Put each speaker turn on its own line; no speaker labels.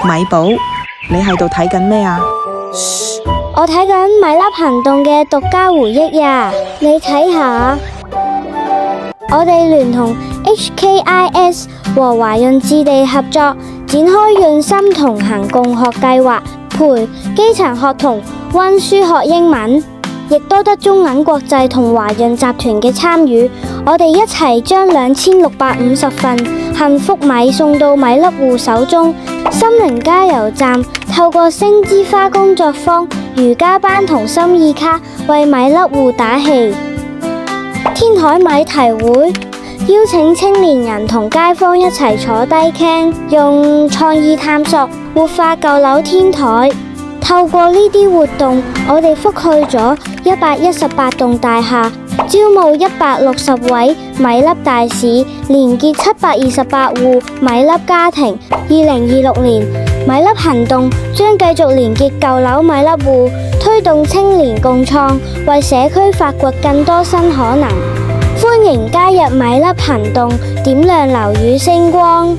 米寶，你喺度睇緊咩啊？
我睇緊米粒行動嘅獨家回憶呀，你睇下，我哋聯同 HKIS 和華潤置地合作，展開潤心同行共學計劃，陪基層學童溫書學英文，亦多得中銀國際同華潤集團嘅參與，我哋一齊將2650份幸福米送到米粒戶手中。心靈加油站透過星之花工作坊、瑜伽班同心意卡為米粒戶打氣。天台米提會邀請青年人同街坊一齊坐低傾，用創意探索活化舊樓天台。透過呢啲活動，我哋覆蓋咗118棟大廈，招募160位米粒大使，連結728戶米粒家庭。2026年，米粒行動將繼續連結舊樓米粒戶，推動青年共創，為社區發掘更多新可能。歡迎加入米粒行動，點亮樓宇星光。